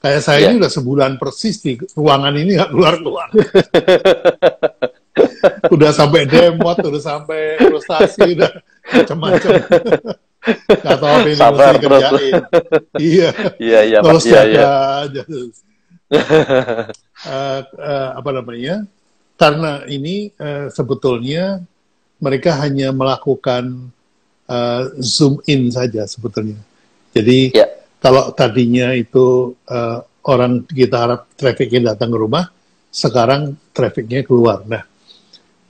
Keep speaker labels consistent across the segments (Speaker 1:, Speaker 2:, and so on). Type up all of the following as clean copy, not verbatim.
Speaker 1: Kayak saya ini udah sebulan persis di ruangan ini nggak keluar-keluar. Udah sampai demot, udah sampai frustasi, udah macam-macam. Nggak tahu apa ini mesti dikerjain. Iya.
Speaker 2: Iya, Pak.
Speaker 1: Terus jaga aja. Apa namanya? Karena ini sebetulnya mereka hanya melakukan zoom in saja sebetulnya. Jadi kalau tadinya itu orang kita harap trafficnya datang ke rumah, sekarang trafficnya keluar. Nah,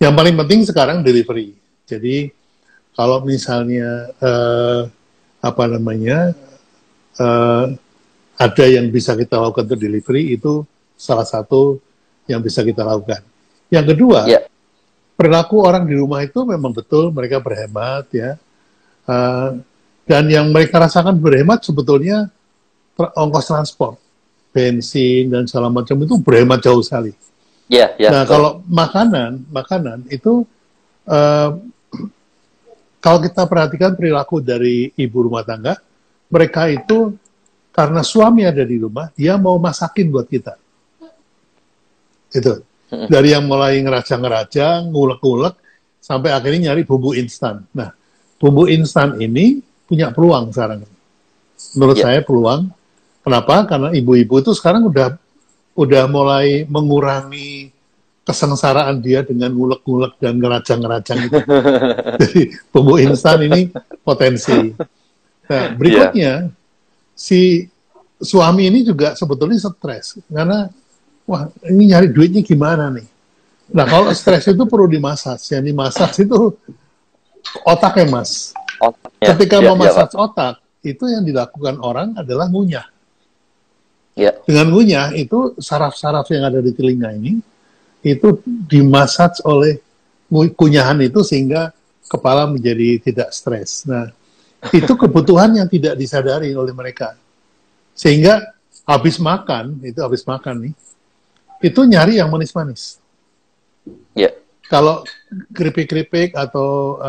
Speaker 1: yang paling penting sekarang delivery. Jadi kalau misalnya apa namanya ada yang bisa kita lakukan untuk delivery, itu salah satu yang bisa kita lakukan. Yang kedua, perilaku orang di rumah itu memang betul mereka berhemat ya. Dan yang mereka rasakan berhemat sebetulnya ongkos transport, bensin dan segala macam itu berhemat jauh sekali. Nah, kalau makanan itu kalau kita perhatikan perilaku dari ibu rumah tangga, mereka itu karena suami ada di rumah, dia mau masakin buat kita. Itu. Dari yang mulai ngerajang-ngerajang, ngulek-ngulek, sampai akhirnya nyari bumbu instan. Nah, bumbu instan ini punya peluang sekarang. Menurut saya peluang. Kenapa? Karena ibu-ibu itu sekarang udah mulai mengurangi kesengsaraan dia dengan ngulek-ngulek dan ngerajang-ngerajang itu. Jadi bumbu instan ini potensi. Nah, berikutnya si suami ini juga sebetulnya stres karena wah ini nyari duitnya gimana nih. Nah kalau stres itu perlu dimasaj. Yang dimasaj itu otaknya Mas. Ketika memasaj otak itu yang dilakukan orang adalah ngunyah. Dengan ngunyah itu saraf-saraf yang ada di telinga ini itu dimasaj oleh kunyahan itu sehingga kepala menjadi tidak stres. Nah, itu kebutuhan yang tidak disadari oleh mereka. Sehingga habis makan nih, itu nyari yang manis-manis. Kalau keripik-keripik atau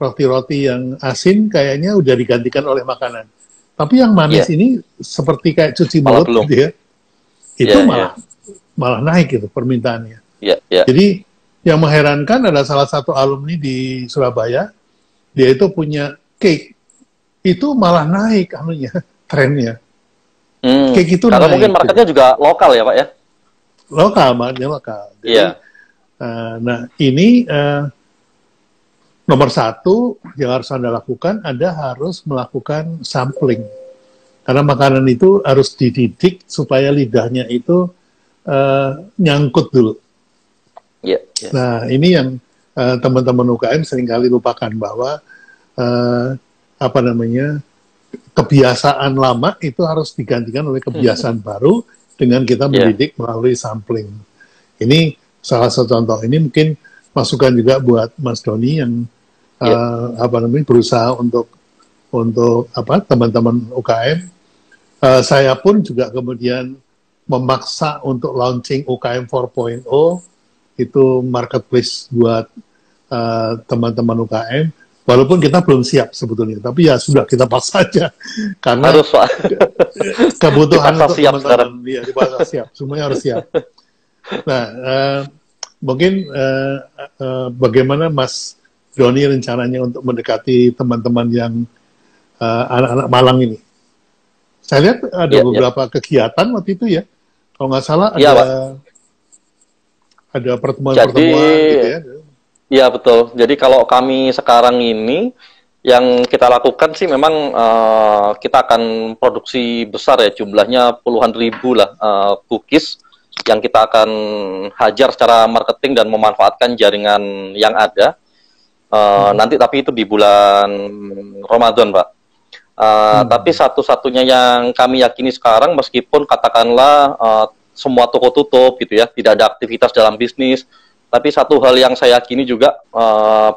Speaker 1: roti-roti yang asin kayaknya udah digantikan oleh makanan. Tapi yang manis ini seperti kayak cuci mulut gitu ya. Itu malah naik gitu permintaannya. Jadi yang mengherankan ada salah satu alumni di Surabaya, dia itu punya cake, itu malah naik anunya, trennya. Cake itu
Speaker 2: karena
Speaker 1: naik.
Speaker 2: Mungkin marketnya juga lokal ya Pak ya?
Speaker 1: Lokal, marketnya lokal. Jadi, nah ini nomor satu yang harus Anda lakukan, Anda harus melakukan sampling. Karena makanan itu harus dididik supaya lidahnya itu nyangkut dulu. Nah, ini yang teman-teman UKM seringkali lupakan bahwa apa namanya kebiasaan lama itu harus digantikan oleh kebiasaan baru dengan kita mendidik melalui sampling. Ini salah satu contoh. Ini mungkin masukan juga buat Mas Doni yang apa namanya berusaha untuk apa teman-teman UKM. Saya pun juga kemudian memaksa untuk launching UKM 4.0 itu marketplace buat teman-teman UKM. Walaupun kita belum siap sebetulnya, tapi ya sudah kita paksa saja karena
Speaker 2: harus, Pak.
Speaker 1: Kebutuhan untuk teman-teman dipaksa siap, semuanya harus siap. Nah, mungkin bagaimana Mas Doni rencananya untuk mendekati teman-teman yang anak-anak Malang ini? Saya lihat ada beberapa kegiatan waktu itu ya, kalau nggak salah ada pertemuan-pertemuan gitu ya.
Speaker 2: Iya betul. Jadi kalau kami sekarang ini yang kita lakukan sih memang kita akan produksi besar ya, jumlahnya puluhan ribu lah cookies yang kita akan hajar secara marketing dan memanfaatkan jaringan yang ada. Nanti tapi itu di bulan Ramadan, Pak. Tapi satu-satunya yang kami yakini sekarang, meskipun katakanlah semua toko tutup gitu ya, tidak ada aktivitas dalam bisnis, tapi satu hal yang saya yakini juga,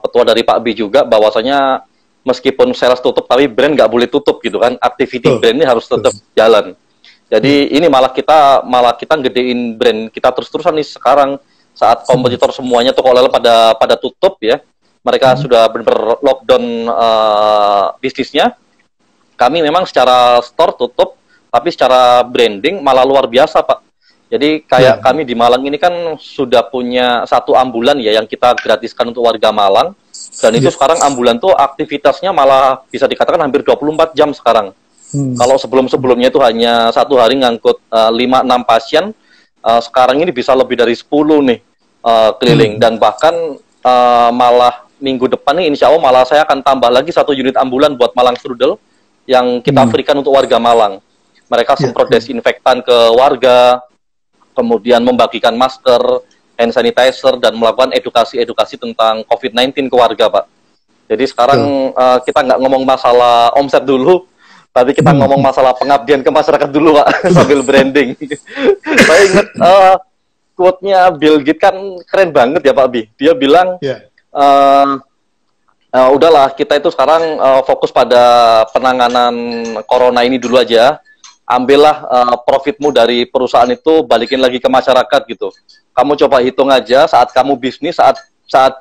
Speaker 2: petua dari Pak B juga, bahwasanya meskipun sales tutup, tapi brand nggak boleh tutup gitu kan, activity brand ini harus tetap jalan. Jadi ini malah kita gedein brand kita terus-terusan nih sekarang, saat kompetitor semuanya toko oleh-oleh pada tutup ya, mereka sudah benar-benar lockdown bisnisnya. Kami memang secara store tutup, tapi secara branding malah luar biasa, Pak. Jadi kayak kami di Malang ini kan sudah punya satu ambulan ya yang kita gratiskan untuk warga Malang. Dan itu sekarang ambulan tuh aktivitasnya malah bisa dikatakan hampir 24 jam sekarang. Kalau sebelum-sebelumnya itu hanya satu hari ngangkut 5-6 pasien, sekarang ini bisa lebih dari 10 nih keliling. Dan bahkan malah minggu depan nih insya Allah malah saya akan tambah lagi 1 unit ambulan buat Malang Strudel yang kita berikan untuk warga Malang. Mereka semprot desinfektan ke warga, kemudian membagikan masker, hand sanitizer, dan melakukan edukasi-edukasi tentang COVID-19 ke warga, Pak. Jadi sekarang kita nggak ngomong masalah omset dulu, tapi kita ngomong masalah pengabdian ke masyarakat dulu, Pak, sambil branding. Saya ingat quote-nya Bill Gates kan keren banget ya, Pak Bi. Dia bilang, udahlah, kita itu sekarang fokus pada penanganan corona ini dulu aja. Ambillah profitmu dari perusahaan itu, balikin lagi ke masyarakat gitu. Kamu coba hitung aja saat kamu bisnis, saat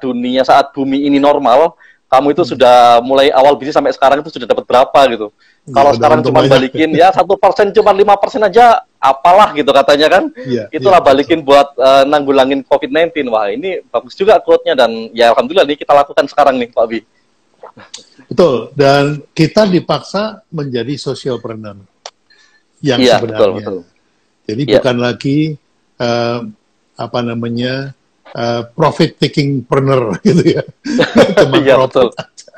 Speaker 2: bumi ini normal, kamu itu sudah mulai awal bisnis sampai sekarang itu sudah dapat berapa gitu. Kalau sekarang cuma balikin ya 1%, cuma 5% aja, apalah gitu katanya kan. Itulah balikin buat nanggulangin COVID-19. Wah, ini bagus juga quote-nya, dan ya alhamdulillah ini kita lakukan sekarang nih, Pak Bi.
Speaker 1: Betul, dan kita dipaksa menjadi socialpreneur yang sebenarnya. Betul. Jadi bukan lagi profit taking preneur gitu ya. Cuma profit aja.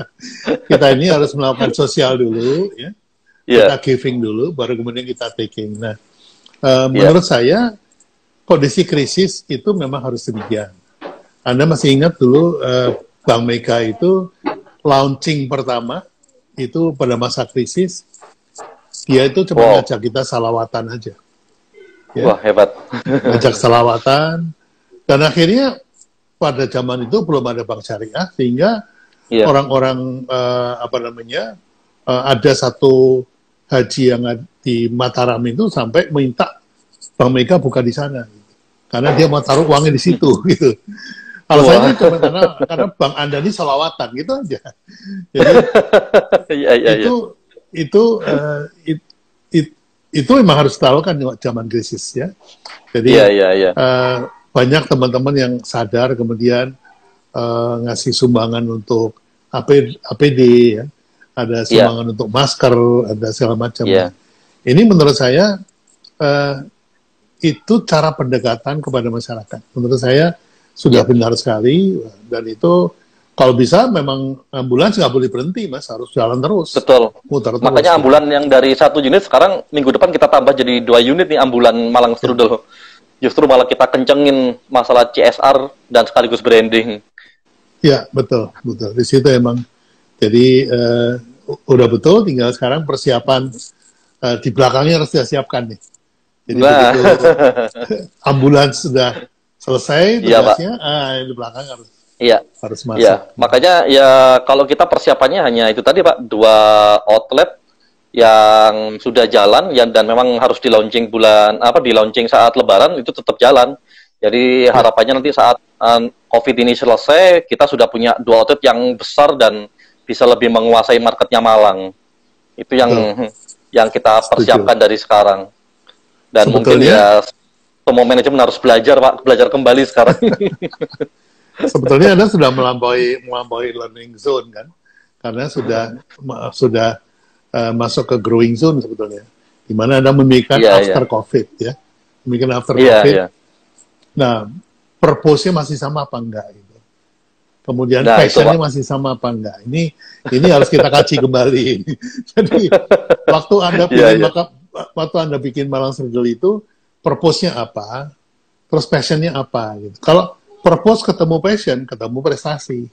Speaker 1: Kita ini harus melakukan sosial dulu ya. Kita giving dulu, baru kemudian kita taking. Nah, menurut saya kondisi krisis itu memang harus demikian. Anda masih ingat dulu Bank Mega itu launching pertama itu pada masa krisis, dia itu cuma ngajak kita salawatan aja. Ya.
Speaker 2: Wah, hebat.
Speaker 1: Ngajak salawatan, dan akhirnya pada zaman itu belum ada bank syariah, sehingga orang-orang ada satu haji yang di Mataram itu sampai minta Bank Mega buka di sana, karena dia mau taruh uangnya di situ gitu. Kalau saya cuma karena bank Anda ini salawatan gitu aja. Jadi itu memang harus dilakukan zaman krisis ya. Jadi banyak teman-teman yang sadar kemudian ngasih sumbangan untuk APD ya, ada sumbangan untuk masker, ada segala macam. Ini menurut saya itu cara pendekatan kepada masyarakat. Menurut saya sudah benar sekali, dan itu kalau bisa memang ambulans nggak boleh berhenti, Mas, harus jalan terus.
Speaker 2: Betul.
Speaker 1: Muter
Speaker 2: Makanya
Speaker 1: terus.
Speaker 2: ambulan yang dari 1 unit sekarang minggu depan kita tambah jadi 2 unit nih ambulan Malang Strudel. Justru malah kita kencengin masalah CSR dan sekaligus branding.
Speaker 1: Ya, betul. Di situ emang. Jadi udah betul, tinggal sekarang persiapan di belakangnya harus disiapkan nih. Jadi begitu ambulans sudah selesai tugasnya, di belakang harus masuk.
Speaker 2: Iya, makanya ya kalau kita persiapannya hanya itu tadi, Pak, 2 outlet yang sudah jalan dan memang harus di launching saat Lebaran itu tetap jalan. Jadi harapannya nanti saat COVID ini selesai, kita sudah punya 2 outlet yang besar dan bisa lebih menguasai marketnya Malang. Itu yang kita persiapkan dari sekarang. Dan mungkin ya semua manajemen harus belajar, Pak, belajar kembali sekarang.
Speaker 1: Sebetulnya Anda sudah melampaui learning zone kan, karena sudah masuk ke growing zone sebetulnya, di mana Anda memikirkan after COVID ya, memikirkan after COVID. Nah, purpose-nya masih sama apa enggak? Gitu. Kemudian passion-nya masih sama apa enggak? Ini harus kita kaji kembali. Jadi waktu Anda bikin Malang Strudel itu purpose-nya apa, terus passion-nya apa gitu. Kalau purpose ketemu passion, ketemu prestasi.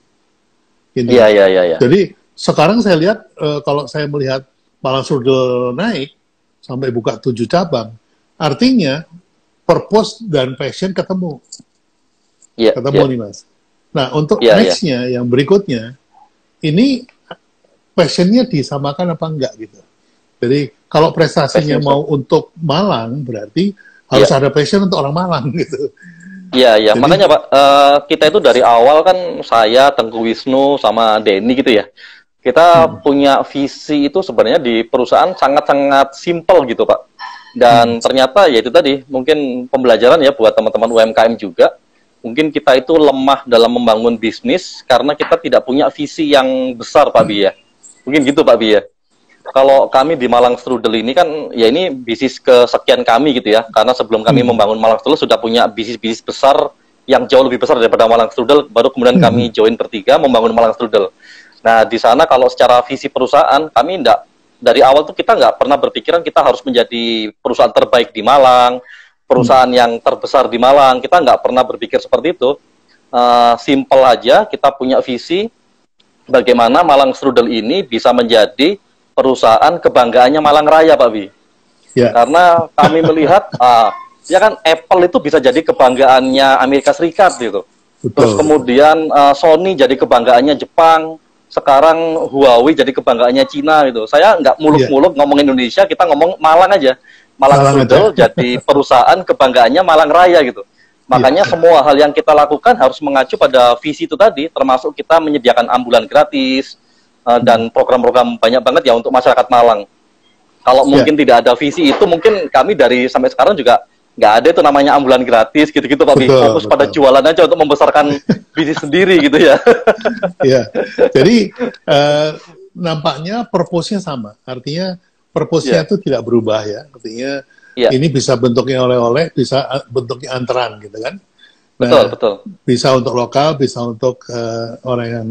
Speaker 1: Gitu.
Speaker 2: Iya.
Speaker 1: Jadi sekarang saya lihat kalau saya melihat Malang Strudel naik sampai buka 7 cabang, artinya purpose dan passion ketemu. Nih, Mas. Nah, untuk next-nya yang berikutnya, ini passion-nya disamakan apa enggak gitu. Jadi kalau prestasinya mau untuk Malang, berarti harus ada passion untuk orang Malang gitu.
Speaker 2: Iya. Makanya Pak, kita itu dari awal kan saya, Tengku Wisnu, sama Denny gitu ya. Kita punya visi itu sebenarnya di perusahaan sangat-sangat simpel gitu, Pak. Dan ternyata ya itu tadi, mungkin pembelajaran ya buat teman-teman UMKM juga. Mungkin kita itu lemah dalam membangun bisnis karena kita tidak punya visi yang besar, Pak Bi ya. Mungkin gitu, Pak Bi ya. Kalau kami di Malang Strudel ini kan, ya ini bisnis kesekian kami gitu ya. Karena sebelum kami membangun Malang Strudel sudah punya bisnis-bisnis besar yang jauh lebih besar daripada Malang Strudel. Baru kemudian kami join bertiga membangun Malang Strudel. Nah, di sana kalau secara visi perusahaan, kami dari awal tuh kita nggak pernah berpikiran kita harus menjadi perusahaan terbaik di Malang, perusahaan yang terbesar di Malang. Kita nggak pernah berpikir seperti itu. Simple aja, kita punya visi bagaimana Malang Strudel ini bisa menjadi perusahaan kebanggaannya Malang Raya, Pak Bi.
Speaker 1: Ya.
Speaker 2: Karena kami melihat, ya kan Apple itu bisa jadi kebanggaannya Amerika Serikat gitu.
Speaker 1: Betul.
Speaker 2: Terus kemudian Sony jadi kebanggaannya Jepang. Sekarang Huawei jadi kebanggaannya Cina gitu. Saya nggak muluk-muluk ngomong Indonesia, kita ngomong Malang aja. Malang Strudel jadi perusahaan kebanggaannya Malang Raya gitu. Makanya semua hal yang kita lakukan harus mengacu pada visi itu tadi, termasuk kita menyediakan ambulan gratis, dan program-program banyak banget ya untuk masyarakat Malang. Kalau mungkin tidak ada visi itu, mungkin kami dari sampai sekarang juga nggak ada itu namanya ambulan gratis gitu-gitu, Pak Bi. Fokus pada jualan aja untuk membesarkan bisnis sendiri gitu ya.
Speaker 1: Iya. Jadi nampaknya purpose-nya sama. Artinya purpose-nya itu tidak berubah ya. Artinya ini bisa bentuknya oleh-oleh, bisa bentuknya antaran gitu kan. Nah, betul. Bisa untuk lokal, bisa untuk orang yang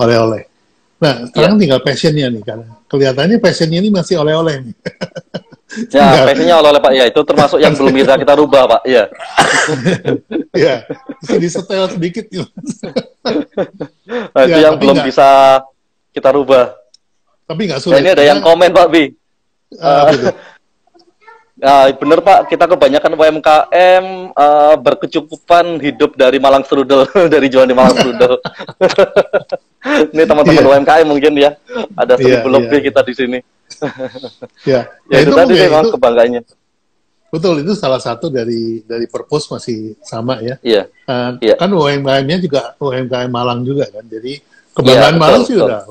Speaker 1: oleh-oleh. Nah, sekarang tinggal passion-nya nih, kan. Kelihatannya passion-nya ini masih oleh-oleh nih.
Speaker 2: Ya, passion-nya oleh-oleh, Pak. Ya, itu termasuk yang belum bisa kita rubah, Pak. Iya.
Speaker 1: Iya, disetel sedikit.
Speaker 2: Nah, itu yang belum bisa kita rubah.
Speaker 1: Tapi nggak sulit.
Speaker 2: Nah, ini ada yang komen, Pak Bi. Bener Pak, kita kebanyakan UMKM berkecukupan hidup dari Malang Strudel, dari jualan di Malang Strudel. Ini teman-teman UMKM mungkin ya, ada 1.000 lebih kita di sini. Ya itu tadi memang kebanggaannya.
Speaker 1: Betul, itu salah satu dari purpose masih sama ya. Kan UMKM-nya juga UMKM Malang juga kan, jadi kebanggaan Malang sih udah.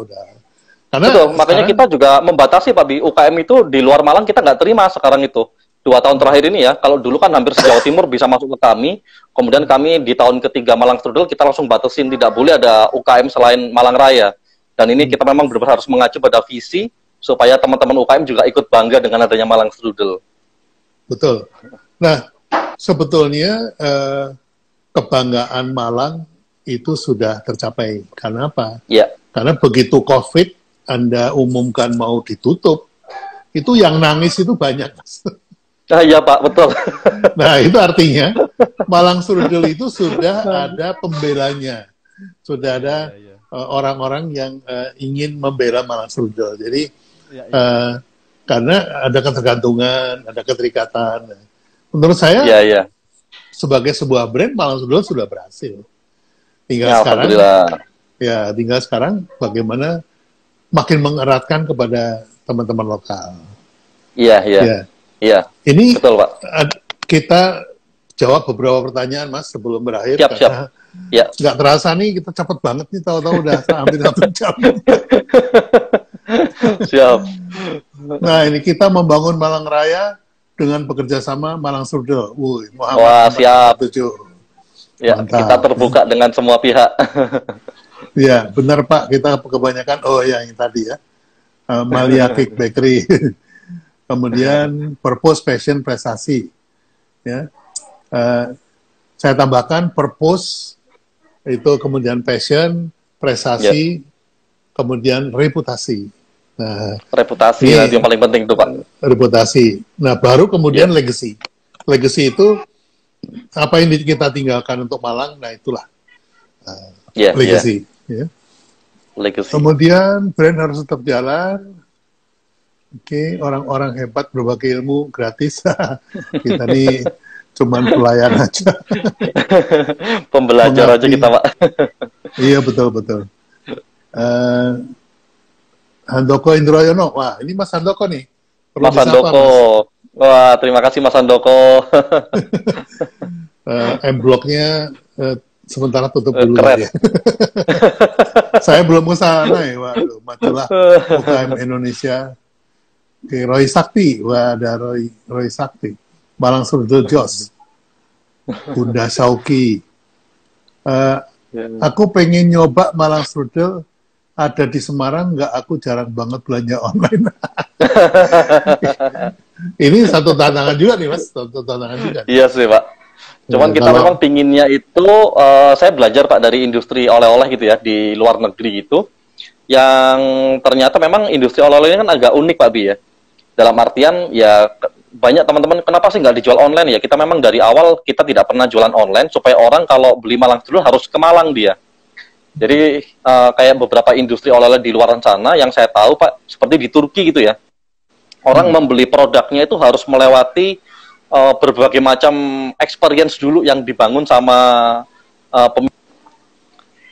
Speaker 1: Karena
Speaker 2: betul, makanya kita juga membatasi Pak Bi, UKM itu di luar Malang kita nggak terima sekarang itu. 2 tahun terakhir ini ya, kalau dulu kan hampir se-Jawa Timur bisa masuk ke kami, kemudian kami di tahun ketiga Malang Strudel kita langsung batasin, tidak boleh ada UKM selain Malang Raya. Dan ini kita memang benar-benar harus mengacu pada visi, supaya teman-teman UKM juga ikut bangga dengan adanya Malang Strudel.
Speaker 1: Betul. Nah, sebetulnya kebanggaan Malang itu sudah tercapai. Karena apa? Karena begitu COVID, Anda umumkan mau ditutup, itu yang nangis itu banyak, Mas.
Speaker 2: Iya Pak, betul.
Speaker 1: Nah, itu artinya Malang Strudel itu sudah ada pembelanya. Sudah ada orang-orang yang ingin membela Malang Strudel. Jadi, karena ada ketergantungan, ada keterikatan. Menurut saya, sebagai sebuah brand, Malang Strudel sudah berhasil. Tinggal sekarang bagaimana makin mengeratkan kepada teman-teman lokal. Iya. Ini betul, Pak. Kita jawab beberapa pertanyaan, Mas, sebelum berakhir.
Speaker 2: Siap.
Speaker 1: Nggak terasa nih, kita cepet banget nih, tahu-tahu udah hampir 1 jam.
Speaker 2: Siap.
Speaker 1: Nah, ini kita membangun Malang Raya dengan bekerja sama Malang Strudel.
Speaker 2: Wah, siap. Ya,
Speaker 1: mantap.
Speaker 2: Kita terbuka dengan semua pihak.
Speaker 1: Iya, benar Pak. Kita kebanyakan, yang tadi ya. Malia Cake Bakery. Kemudian purpose, passion, prestasi. Ya. Saya tambahkan purpose, itu kemudian passion, prestasi, kemudian reputasi. Nah,
Speaker 2: reputasi yang paling penting itu Pak.
Speaker 1: Reputasi. Nah, baru kemudian legacy. Legacy itu apa yang kita tinggalkan untuk Malang, nah itulah legacy. Legacy. Kemudian brand harus tetap jalan. Orang-orang hebat berbagi ilmu gratis. Kita nih cuman pelayan aja.
Speaker 2: Pembelajar aja kita, Pak.
Speaker 1: Iya, betul. Handoko Indroyono. Wah, ini Mas Handoko nih.
Speaker 2: Mas Handoko. Wah, terima kasih Mas Handoko.
Speaker 1: M-Block-nya sementara tutup dulu.
Speaker 2: Keren.
Speaker 1: Ya. Saya belum ke sana ya. Waduh, majulah UKM Indonesia. Oke, Roy Sakti. Wah, ada Roy Sakti. Malang Strudel Jos. Bunda Sauki. Aku pengen nyoba Malang Strudel, ada di Semarang, nggak, aku jarang banget belanja online. Ini satu tantangan juga nih, Mas. Satu tantangan juga.
Speaker 2: Iya sih, Pak. Cuman kita memang pinginnya itu, saya belajar, Pak, dari industri oleh-oleh gitu ya, di luar negeri gitu, yang ternyata memang industri oleh-oleh ini kan agak unik, Pak Bi ya. Dalam artian, ya banyak teman-teman, kenapa sih nggak dijual online ya? Kita memang dari awal, kita tidak pernah jualan online, supaya orang kalau beli Malang Strudel harus ke Malang dia. Jadi, kayak beberapa industri oleh-oleh di luar sana, yang saya tahu, Pak, seperti di Turki gitu ya, orang membeli produknya itu harus melewati berbagai macam experience dulu yang dibangun sama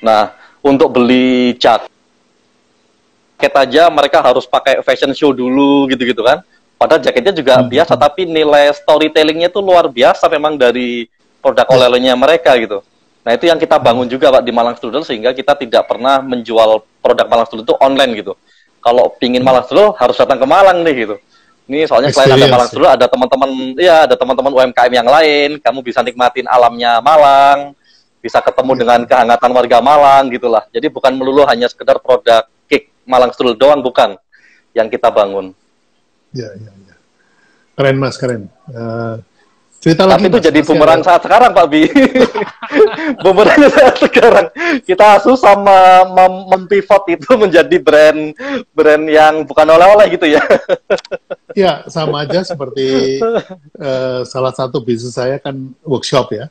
Speaker 2: Nah, untuk beli jaket aja mereka harus pakai fashion show dulu gitu-gitu kan. Padahal jaketnya juga biasa, tapi nilai storytellingnya itu luar biasa memang dari produk oleh-olehnya mereka gitu. Nah, itu yang kita bangun juga, Pak, di Malang Strudel, sehingga kita tidak pernah menjual produk Malang Strudel itu online gitu. Kalau pingin Malang Strudel harus datang ke Malang nih gitu. Ini soalnya selain ada Malang Strudel, ada teman-teman, ya ada teman-teman UMKM yang lain. Kamu bisa nikmatin alamnya Malang, bisa ketemu dengan kehangatan warga Malang gitulah. Jadi bukan melulu hanya sekedar produk cake Malang Strudel doang, bukan yang kita bangun.
Speaker 1: Ya. Keren, Mas, keren.
Speaker 2: Cerita tapi lagi, itu Mas, jadi bumerang saat sekarang, Pak Bi. Bumerang saat sekarang. Kita susah mempivot itu menjadi brand yang bukan oleh-oleh gitu ya.
Speaker 1: Ya, sama aja seperti salah satu bisnis saya kan workshop ya.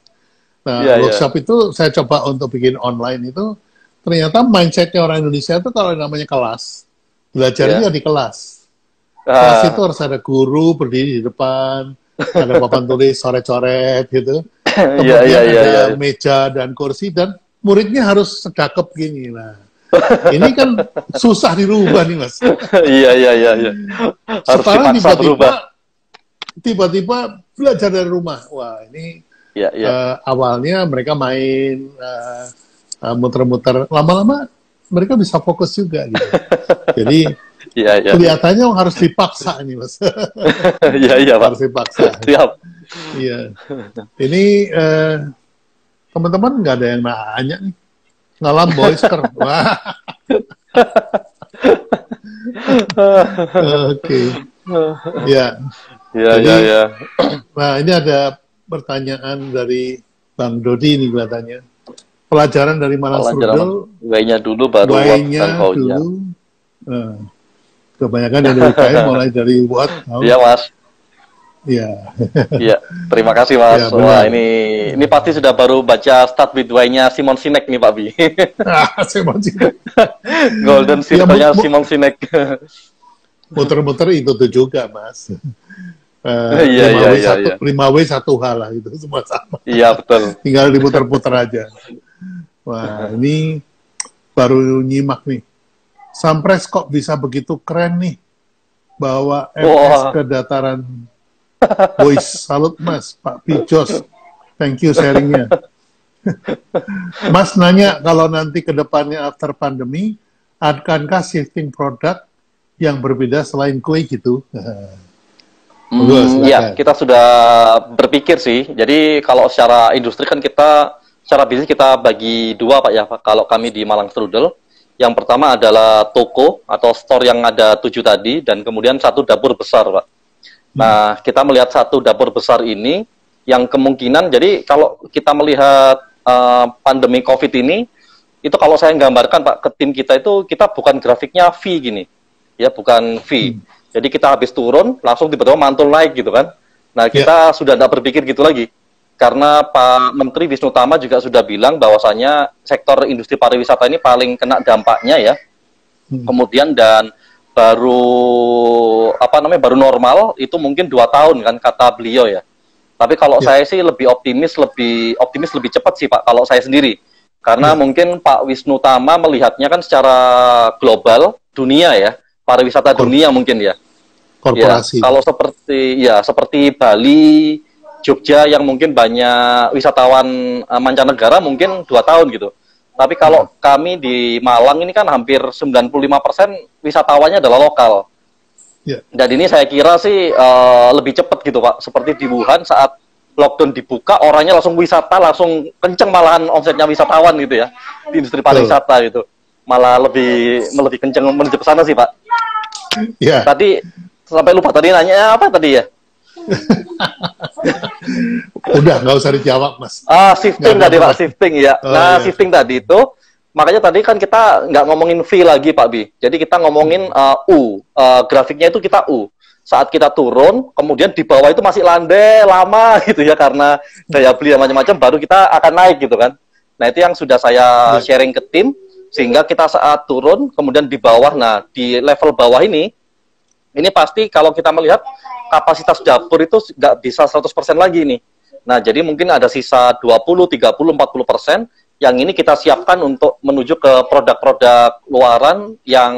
Speaker 1: Nah, workshop itu saya coba untuk bikin online itu, ternyata mindsetnya orang Indonesia itu kalau namanya kelas, belajarnya di kelas. Kelas itu harus ada guru berdiri di depan, ada papan tulis, coret-coret gitu. Kemudian ada meja dan kursi, dan muridnya harus sedakep gini. Nah, ini kan susah dirubah nih, Mas.
Speaker 2: Iya. Harus
Speaker 1: sekarang tiba-tiba belajar dari rumah. Wah, ini awalnya mereka main muter-muter, lama-lama mereka bisa fokus juga gitu. Jadi kelihatannya harus dipaksa nih, Mas.
Speaker 2: Iya, Pak.
Speaker 1: Harus dipaksa.
Speaker 2: Siap.
Speaker 1: Iya. Ini teman-teman nggak ada yang nanya nih. Ngalam Boyster. Wah. Oke. Ya.
Speaker 2: Iya.
Speaker 1: Nah, ini ada pertanyaan dari Bang Dodi nih kelihatannya. Pelajaran dari Malang Strudel.
Speaker 2: Y-nya dulu baru
Speaker 1: Y-nya dulu. Kebanyakan yang dari UKM mulai dari what.
Speaker 2: Iya, Mas.
Speaker 1: Iya.
Speaker 2: Iya, terima kasih, Mas. Ya, wah, ini pasti sudah baru baca Start with Why-nya Simon Sinek nih, Pak Bi.
Speaker 1: Simon Sinek.
Speaker 2: Golden Circle-nya Simon Sinek.
Speaker 1: Muter-muter itu juga, Mas. 5W satu hal lah, itu semua sama.
Speaker 2: Iya, betul.
Speaker 1: Tinggal diputer-puter aja. Wah, ini baru nyimak nih. Sampres kok bisa begitu keren nih, bawa MS ke dataran. Boys, salut Mas, Pak Pijos, thank you sharingnya. Mas nanya, kalau nanti ke depannya after pandemi, akankah shifting produk yang berbeda selain kue gitu?
Speaker 2: Ya, kita sudah berpikir sih. Jadi kalau secara industri kan kita, secara bisnis kita bagi dua, Pak ya. Kalau kami di Malang Strudel, yang pertama adalah toko atau store yang ada 7 tadi, dan kemudian 1 dapur besar, Pak. Nah, kita melihat 1 dapur besar ini, yang kemungkinan, jadi kalau kita melihat pandemi COVID ini, itu kalau saya gambarkan, Pak, ke tim kita itu, kita bukan grafiknya V gini, ya, bukan V. Jadi kita habis turun, langsung tiba-tiba mantul naik gitu kan. Nah, kita sudah tidak berpikir gitu lagi. Karena Pak Menteri Wisnu Tama juga sudah bilang bahwasanya sektor industri pariwisata ini paling kena dampaknya ya. Kemudian dan baru normal itu mungkin 2 tahun kan kata beliau ya. Tapi kalau saya sih lebih optimis lebih cepat sih, Pak, kalau saya sendiri. Karena mungkin Pak Wisnu Tama melihatnya kan secara global dunia ya, pariwisata dunia mungkin ya.
Speaker 1: Korporasi.
Speaker 2: Ya, kalau seperti Bali, Jogja yang mungkin banyak wisatawan mancanegara mungkin 2 tahun gitu. Tapi kalau kami di Malang ini kan hampir 95% wisatawannya adalah lokal.
Speaker 1: Ya.
Speaker 2: Dan ini saya kira sih lebih cepat gitu Pak. Seperti di Wuhan saat lockdown dibuka, orangnya langsung wisata, langsung kenceng malahan omsetnya wisatawan gitu ya. Di industri pariwisata gitu. Malah lebih kenceng menuju ke sana sih Pak.
Speaker 1: Ya.
Speaker 2: Tadi sampai lupa tadi nanya apa tadi ya?
Speaker 1: Udah, nggak usah dijawab, Mas.
Speaker 2: Shifting tadi Pak, shifting ya.
Speaker 1: Iya.
Speaker 2: Shifting tadi itu, makanya tadi kan kita nggak ngomongin V lagi Pak Bi. Jadi kita ngomongin grafiknya itu kita U. Saat kita turun, kemudian di bawah itu masih landai lama gitu ya, karena daya beli dan macam-macam, baru kita akan naik gitu kan. Nah itu yang sudah saya sharing ke tim, sehingga kita saat turun, kemudian di bawah, nah di level bawah ini pasti kalau kita melihat kapasitas dapur itu nggak bisa 100% lagi nih. Nah, jadi mungkin ada sisa 20, 30, 40% yang ini kita siapkan untuk menuju ke produk-produk luaran yang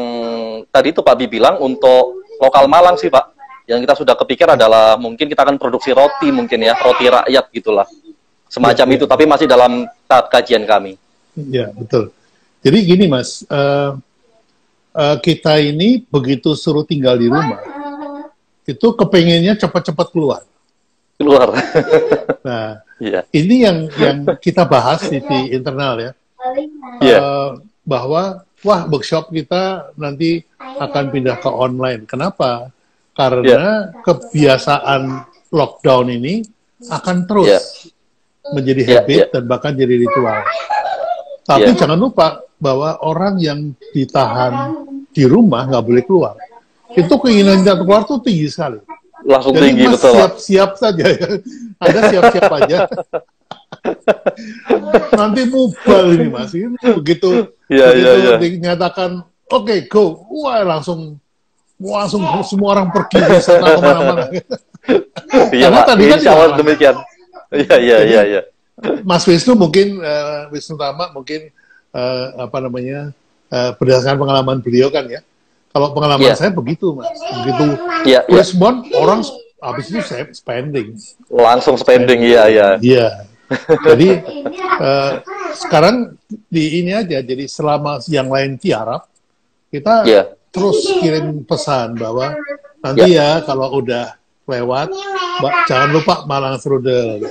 Speaker 2: tadi itu Pak Bi bilang untuk lokal Malang sih Pak. Yang kita sudah kepikir adalah mungkin kita akan produksi roti mungkin ya, roti rakyat gitulah. Semacam itu, tapi masih dalam tahap kajian kami.
Speaker 1: Ya, betul. Jadi gini Mas, kita ini begitu suruh tinggal di rumah, itu kepengennya cepat-cepat keluar. Nah, ini yang kita bahas di internal ya, bahwa workshop kita nanti akan pindah ke online. Kenapa? Karena kebiasaan lockdown ini akan terus menjadi habit dan bahkan jadi ritual. Tapi jangan lupa bahwa orang yang ditahan di rumah nggak boleh keluar. Itu keinginan jatuh keluar tuh tinggi sekali.
Speaker 2: Langsung
Speaker 1: jadi
Speaker 2: tinggi,
Speaker 1: Mas
Speaker 2: betul.
Speaker 1: Siap-siap saja ya. Ada siap-siap aja. Nanti mubal ini Mas. Ini begitu dinyatakan oke, go. Wah, langsung semua orang pergi wisata kemana-mana.
Speaker 2: Iya, Pak. Insya Allah demikian. Iya.
Speaker 1: Mas Wisnu mungkin, Wisnu Tama mungkin berdasarkan pengalaman beliau kan ya. Kalau pengalaman saya begitu Mas, begitu respon orang habis itu saya spending.
Speaker 2: Langsung spending, iya.
Speaker 1: Jadi sekarang di ini aja, jadi selama yang lain tiarap, kita terus kirim pesan bahwa nanti ya kalau udah lewat, jangan lupa Malang Strudel.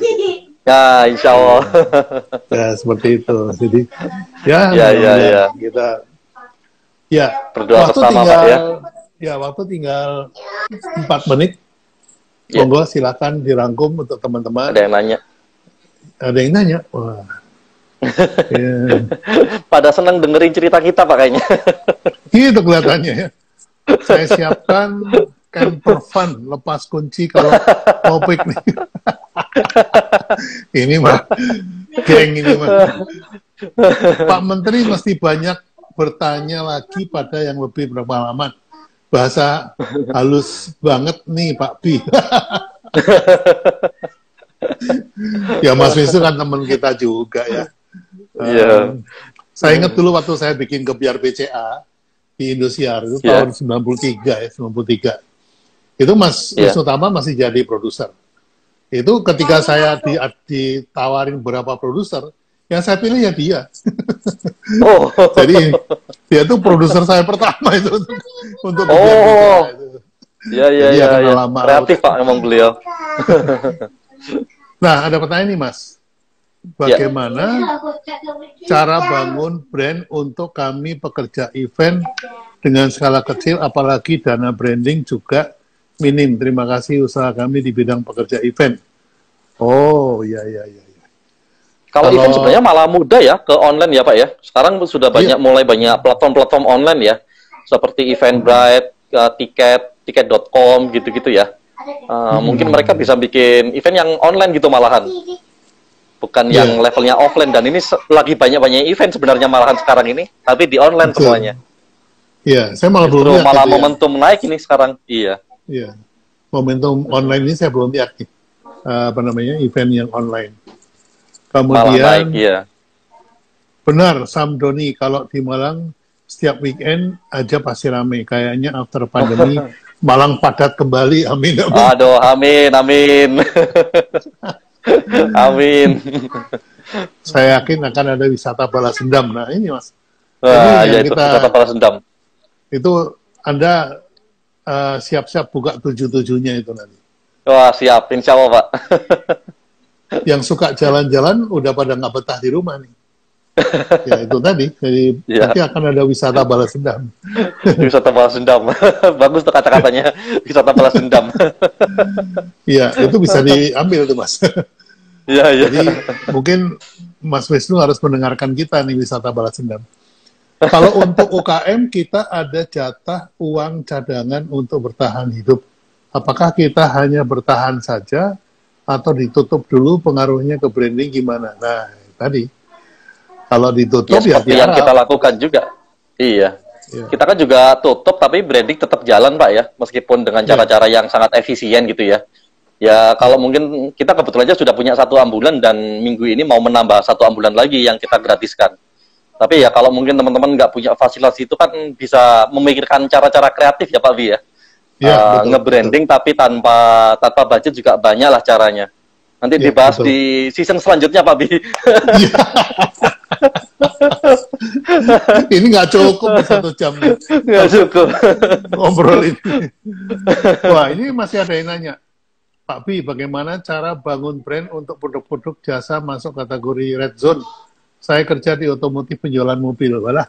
Speaker 2: Ya, insya Allah.
Speaker 1: Ya, seperti itu. Jadi, kita
Speaker 2: berdoa bersama Pak ya.
Speaker 1: Ya, waktu tinggal 4 menit. Monggo silakan dirangkum untuk teman-teman.
Speaker 2: Ada yang nanya.
Speaker 1: Ada yang nanya. Wah.
Speaker 2: Pada senang dengerin cerita kita Pak kayaknya.
Speaker 1: Itu kelihatannya ya. Saya siapkan camper van, lepas kunci kalau mau piknik. Ini mah geng ini mah. Pak Menteri mesti banyak bertanya lagi pada yang lebih berpengalaman. Bahasa halus banget nih Pak Bi. Ya Mas Wisnu kan teman kita juga ya. Saya ingat dulu waktu saya bikin Gebyar BCA di Indosiar itu tahun 93 ya, 93. Itu Mas Wisnu Tama masih jadi produser. Itu ketika saya ditawarin beberapa produser, yang saya pilih ya dia. Jadi dia tuh produser saya pertama itu untuk
Speaker 2: Iya. Kreatif Pak emang beliau.
Speaker 1: Nah, ada pertanyaan nih Mas. Bagaimana cara bangun brand untuk kami pekerja event dengan skala kecil, apalagi dana branding juga minim. Terima kasih usaha kami di bidang pekerja event. Oh, iya.
Speaker 2: Kalau event sebenarnya malah mudah ya ke online ya Pak ya. Sekarang sudah mulai banyak platform-platform online ya. Seperti Eventbrite, tiket.com gitu-gitu ya. Mungkin mereka bisa bikin event yang online gitu malahan. Bukan yang levelnya offline. Dan ini lagi banyak-banyak event sebenarnya malahan sekarang ini. Tapi di online semuanya.
Speaker 1: Iya, saya malah belum lihat.
Speaker 2: Malah momentum naik ini sekarang. Iya.
Speaker 1: Momentum online ini saya belum lihat nih. Event yang online. Kemudian, benar, Sam Doni, kalau di Malang, setiap weekend aja pasti rame. Kayaknya after pandemi, Malang padat kembali, amin.
Speaker 2: Aduh, amin. Amin.
Speaker 1: Saya yakin akan ada wisata balas dendam. Nah, ini Mas.
Speaker 2: Wisata balas dendam.
Speaker 1: Itu Anda siap-siap buka 77-nya itu nanti.
Speaker 2: Wah, siap. Insya Allah, Pak.
Speaker 1: Yang suka jalan-jalan udah pada nggak betah di rumah nih. Ya itu tadi, jadi
Speaker 2: Ya,
Speaker 1: nanti akan ada wisata balas dendam.
Speaker 2: wisata balas dendam. Bagus tuh kata-katanya, wisata balas dendam.
Speaker 1: Iya, itu bisa diambil tuh Mas.
Speaker 2: Iya, iya.
Speaker 1: Jadi mungkin Mas Wisnu harus mendengarkan kita nih wisata balas dendam. Kalau untuk UKM kita ada jatah uang cadangan untuk bertahan hidup. Apakah kita hanya bertahan saja atau ditutup dulu pengaruhnya ke branding gimana? Nah, tadi kalau ditutup ya
Speaker 2: Seperti yang kita lakukan juga. Iya.
Speaker 1: Ya.
Speaker 2: Kita kan juga tutup, tapi branding tetap jalan, Pak, ya. Meskipun dengan cara-cara yang sangat efisien gitu ya. Ya, kalau mungkin kita kebetulan aja sudah punya 1 ambulan dan minggu ini mau menambah 1 ambulan lagi yang kita gratiskan. Tapi ya kalau mungkin teman-teman nggak punya fasilitas itu kan bisa memikirkan cara-cara kreatif ya Pak Bi ya.
Speaker 1: Ya,
Speaker 2: Nge-branding tapi tanpa budget juga banyak lah caranya. Nanti
Speaker 1: ya,
Speaker 2: dibahas
Speaker 1: betul.
Speaker 2: di season selanjutnya Pak Bi.
Speaker 1: Ini nggak cukup 1 jam.
Speaker 2: Nggak cukup.
Speaker 1: Ngobrol ini. Wah, ini masih ada yang nanya. Pak Bi, bagaimana cara bangun brand untuk produk-produk jasa masuk kategori red zone? Saya kerja di otomotif penjualan mobil. Walah.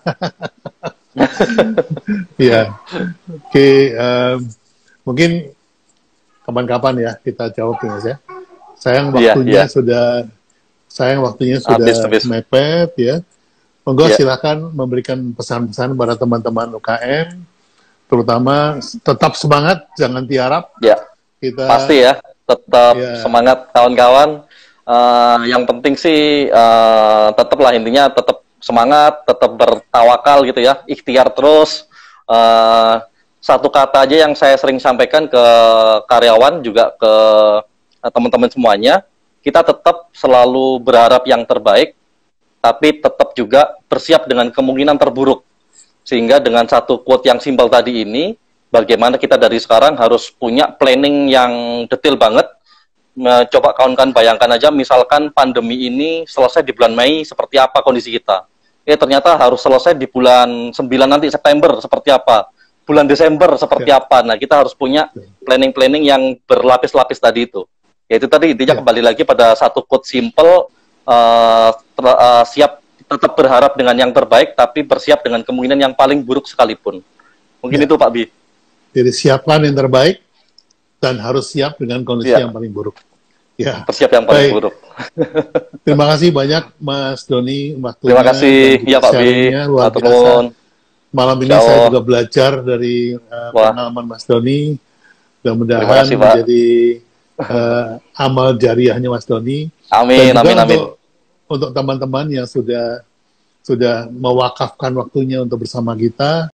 Speaker 1: Ya, oke. Mungkin kapan-kapan ya kita jawab ya, Mas ya. Sayang waktunya sudah
Speaker 2: Habis.
Speaker 1: mepet ya. Monggo
Speaker 2: Ya.
Speaker 1: silakan memberikan pesan-pesan pada teman-teman UKM, terutama tetap semangat, jangan tiarap.
Speaker 2: Ya.
Speaker 1: Kita
Speaker 2: Pasti ya, tetap
Speaker 1: ya.
Speaker 2: semangat kawan-kawan. Yang penting sih tetaplah intinya tetap semangat, tetap bertawakal gitu ya, ikhtiar terus. Satu kata aja yang saya sering sampaikan ke karyawan juga ke teman-teman semuanya, kita tetap selalu berharap yang terbaik, tapi tetap juga bersiap dengan kemungkinan terburuk. Sehingga dengan satu quote yang simpel tadi ini, bagaimana kita dari sekarang harus punya planning yang detail banget. Coba kawan-kawan bayangkan aja, misalkan pandemi ini selesai di bulan Mei, seperti apa kondisi kita? Ternyata harus selesai di bulan 9 nanti, September, seperti apa? Bulan Desember, seperti apa? Nah, kita harus punya planning-planning yang berlapis-lapis tadi itu. Yaitu tadi, intinya kembali lagi pada satu quote simple, siap tetap berharap dengan yang terbaik, tapi bersiap dengan kemungkinan yang paling buruk sekalipun. Mungkin itu Pak Bi.
Speaker 1: Jadi siapkan yang terbaik dan harus siap dengan kondisi yang paling buruk. Ya.
Speaker 2: Bersiap yang paling buruk.
Speaker 1: Terima kasih banyak Mas Doni waktunya.
Speaker 2: Terima kasih ya Pak Bi.
Speaker 1: Luar biasa. Malam ini saya juga belajar dari pengalaman Mas Doni. Mudah-mudahan menjadi amal jariahnya Mas Doni.
Speaker 2: Amin, amin.
Speaker 1: Untuk teman-teman yang sudah mewakafkan waktunya untuk bersama kita.